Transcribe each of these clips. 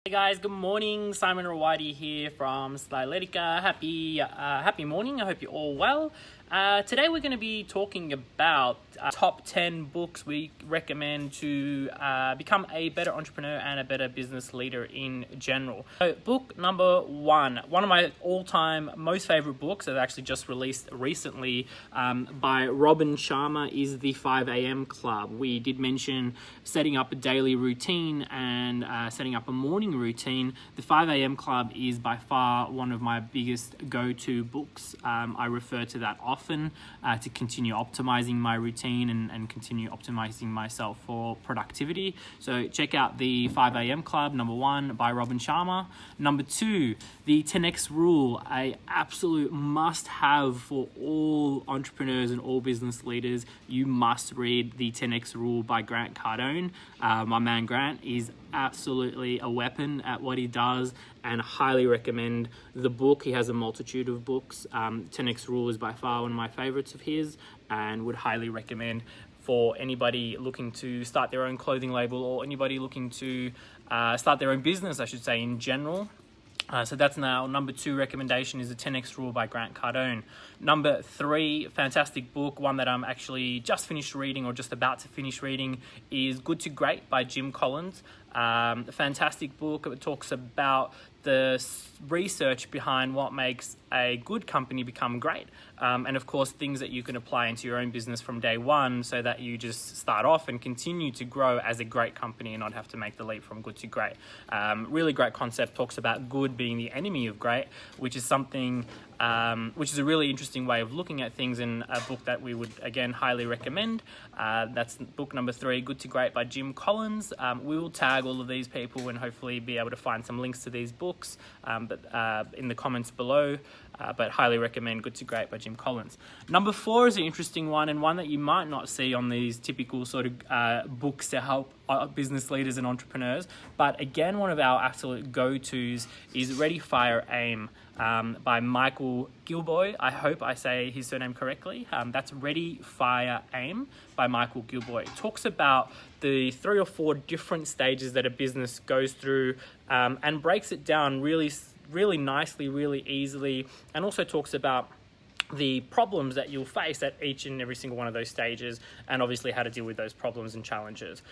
Hey guys, good morning. Simon Rawadi here from Slyletica. Happy morning. I hope you're all well. Today we're going to be talking about top 10 books we recommend to become a better entrepreneur and a better business leader in general. So book number one of my all-time most favorite books that actually just released recently by Robin Sharma is The 5 a.m. Club. We did mention setting up a daily routine and setting up a morning routine. The 5 a.m. Club is by far one of my biggest go-to books. I refer to that often to continue optimizing my routine and continue optimizing myself for productivity. So check out the 5 a.m. Club, number one, by Robin Sharma. Number two, the 10x Rule, a absolute must-have for all entrepreneurs and all business leaders. You must read the 10x Rule by Grant Cardone. My man Grant is absolutely a weapon at what he does, and highly recommend the book. He has a multitude of books. 10x Rule is by far one of my favorites of his, and would highly recommend for anybody looking to start their own clothing label, or anybody looking to start their own business, I should say, in general. So that's now number two recommendation, is the 10x Rule by Grant Cardone. Number three, fantastic book, one that I'm actually just finished reading or just about to finish reading, is Good to Great by Jim Collins. A fantastic book. It talks about the research behind what makes a good company become great, and of course things that you can apply into your own business from day one, so that you just start off and continue to grow as a great company and not have to make the leap from good to great. Really great concept. Talks about good being the enemy of great, which is something which is a really interesting way of looking at things, in a book that we would again highly recommend. That's book number three, Good to Great by Jim Collins. We will tag all of these people and hopefully be able to find some links to these books in the comments below, but highly recommend Good to Great by Jim Collins. Number four is an interesting one, and one that you might not see on these typical sort of books to help business leaders and entrepreneurs, but again, one of our absolute go-tos is Ready, Fire, Aim by Michael Gilboy. I hope I say his surname correctly. That's Ready, Fire, Aim by Michael Gilboy. It talks about the 3 or 4 different stages that a business goes through, and breaks it down really nicely, really easily, and also talks about the problems that you'll face at each and every single one of those stages, and obviously how to deal with those problems and challenges.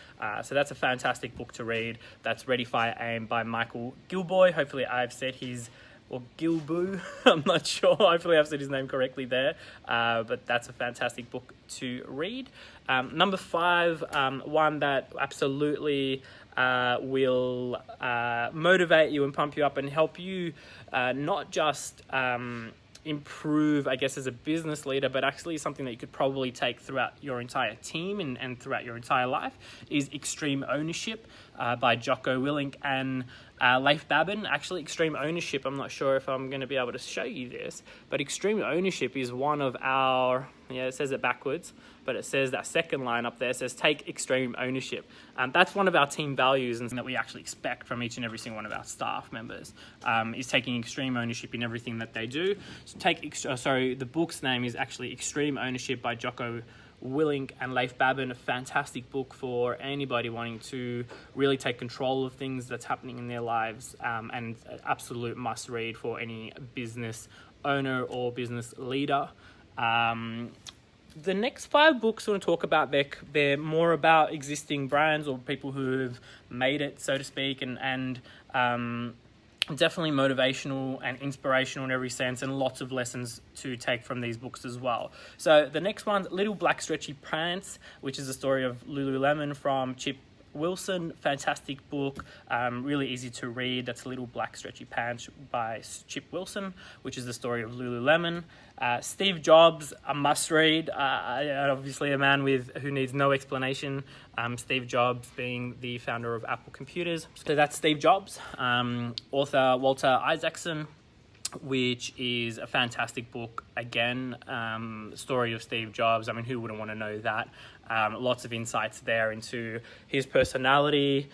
So that's a fantastic book to read. That's Ready, Fire, Aim by Michael Gilboy. Hopefully I've said or Gilboo, I'm not sure. Hopefully I've said his name correctly there, but that's a fantastic book to read. Number five, one that absolutely will motivate you and pump you up and help you not just improve, I guess, as a business leader, but actually something that you could probably take throughout your entire team and throughout your entire life, is Extreme Ownership by Jocko Willink and Leif Babin. Actually, Extreme Ownership, I'm not sure if I'm going to be able to show you this, but Extreme Ownership is one of our, it says it backwards, but it says that second line up there says take extreme ownership. That's one of our team values, and that we actually expect from each and every single one of our staff members, is taking extreme ownership in everything that they do. So the book's name is actually Extreme Ownership by Jocko Willink and Leif Babin. A fantastic book for anybody wanting to really take control of things that's happening in their lives, and an absolute must read for any business owner or business leader. The next 5 books I want to talk about, they're more about existing brands or people who have made it, so to speak, and definitely motivational and inspirational in every sense, and lots of lessons to take from these books as well. So the next one's Little Black Stretchy Pants, which is the story of Lululemon from Chip Wilson. Fantastic book, really easy to read. That's Little Black Stretchy Pants by Chip Wilson, which is the story of Lululemon. Steve Jobs, a must read, obviously a man who needs no explanation. Steve Jobs being the founder of Apple Computers. So that's Steve Jobs. Author Walter Isaacson, which is a fantastic book. Again, story of Steve Jobs. I mean, who wouldn't want to know that? Lots of insights there into his personality,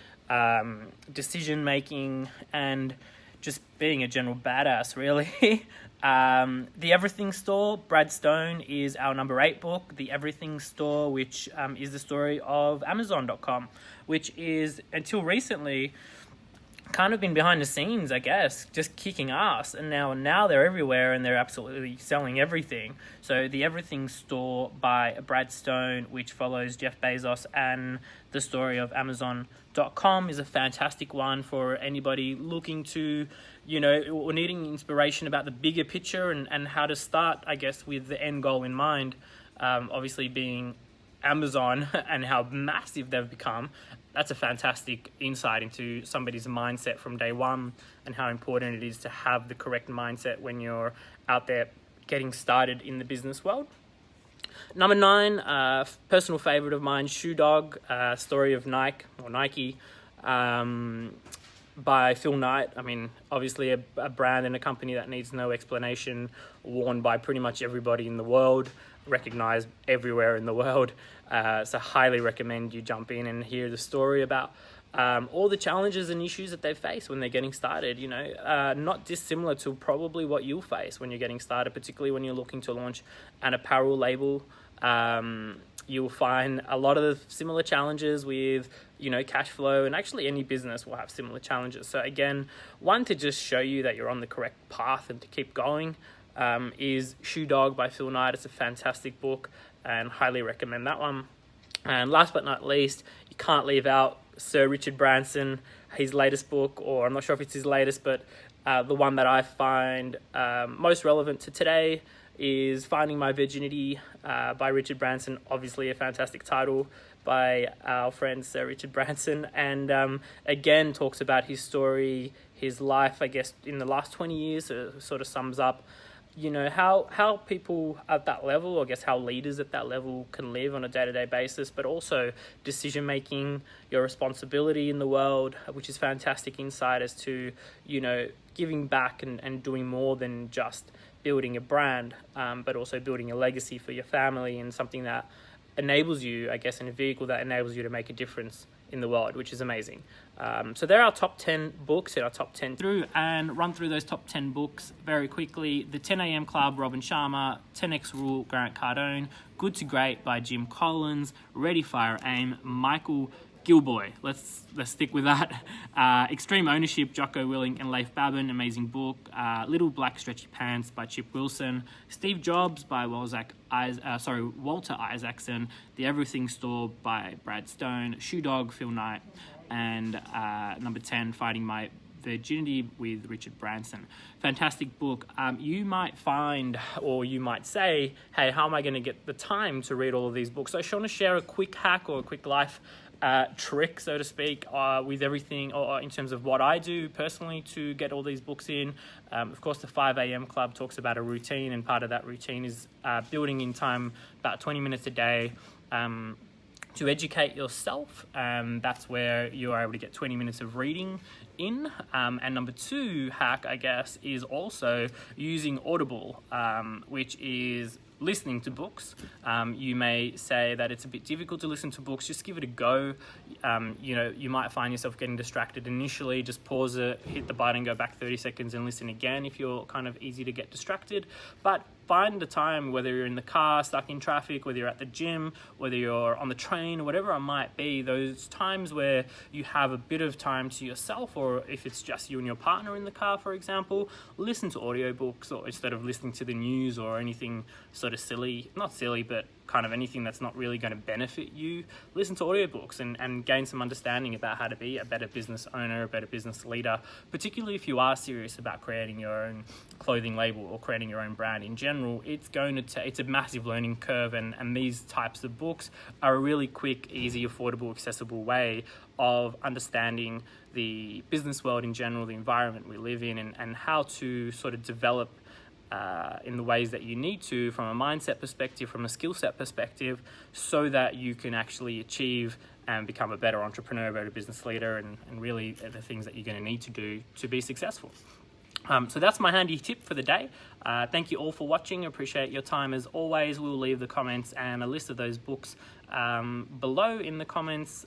decision making, and just being a general badass, really. The Everything Store, Brad Stone, is our number 8 book. The Everything Store, which is the story of Amazon.com, which is, until recently, kind of been behind the scenes, I guess, just kicking ass, and now they're everywhere and they're absolutely selling everything. So the Everything Store by Brad Stone, which follows Jeff Bezos and the story of Amazon.com, is a fantastic one for anybody looking to, or needing inspiration about the bigger picture and how to start, I guess, with the end goal in mind, obviously being Amazon and how massive they've become. That's a fantastic insight into somebody's mindset from day one and how important it is to have the correct mindset when you're out there getting started in the business world. Number 9, personal favorite of mine, Shoe Dog, story of Nike, by Phil Knight. I mean, obviously a brand and a company that needs no explanation, worn by pretty much everybody in the world, recognized everywhere in the world. So highly recommend you jump in and hear the story about all the challenges and issues that they face when they're getting started, not dissimilar to probably what you'll face when you're getting started, particularly when you're looking to launch an apparel label. You'll find a lot of the similar challenges with, cash flow, and actually any business will have similar challenges. So again, one to just show you that you're on the correct path and to keep going is Shoe Dog by Phil Knight. It's a fantastic book and highly recommend that one. And last but not least, you can't leave out Sir Richard Branson, his latest book, or I'm not sure if it's his latest, but the one that I find most relevant to today is Finding My Virginity by Richard Branson. Obviously a fantastic title by our friend Sir Richard Branson, and again talks about his story, his life, I guess, in the last 20 years. Sort of sums up how people at that level, I guess how leaders at that level can live on a day-to-day basis, but also decision making, your responsibility in the world, which is fantastic insight as to giving back and doing more than just building a brand, but also building a legacy for your family and something that enables you, I guess, in a vehicle that enables you to make a difference in the world, which is amazing. So there are our top 10 books in our top 10 through, and run through those top 10 books very quickly. The 10 a.m. Club, Robin Sharma. 10x Rule, Grant Cardone. Good to Great by Jim Collins. Ready, Fire, Aim, Michael Gilboy. Let's stick with that. Extreme Ownership, Jocko Willing and Leif Babin. Amazing book. Little Black Stretchy Pants by Chip Wilson. Steve Jobs by Walter Isaacson. The Everything Store by Brad Stone. Shoe Dog, Phil Knight. And number 10, Finding My Virginity with Richard Branson. Fantastic book. You might find, or you might say, hey, how am I going to get the time to read all of these books? So I just want to share a quick hack or a quick life trick, so to speak, with everything, or in terms of what I do personally to get all these books in. Of course, the 5 a.m. Club talks about a routine, and part of that routine is building in time about 20 minutes a day to educate yourself. That's where you are able to get 20 minutes of reading in. And number 2 hack, I guess, is also using Audible, which is listening to books. You may say that it's a bit difficult to listen to books. Just give it a go. You might find yourself getting distracted initially. Just pause it, hit the button, go back 30 seconds and listen again if you're kind of easy to get distracted. But find the time, whether you're in the car, stuck in traffic, whether you're at the gym, whether you're on the train, or whatever it might be, those times where you have a bit of time to yourself, or if it's just you and your partner in the car, for example, listen to audiobooks, or instead of listening to the news or anything sort of silly, not silly, but kind of anything that's not really going to benefit you, listen to audiobooks and gain some understanding about how to be a better business owner, a better business leader, particularly if you are serious about creating your own clothing label or creating your own brand in general. It's going to it's a massive learning curve, and these types of books are a really quick, easy, affordable, accessible way of understanding the business world in general, the environment we live in, and how to sort of develop in the ways that you need to, from a mindset perspective, from a skill set perspective, so that you can actually achieve and become a better entrepreneur, a better business leader, and really the things that you're going to need to do to be successful. So that's my handy tip for the day. Thank you all for watching. Appreciate your time as always. We'll leave the comments and a list of those books below in the comments.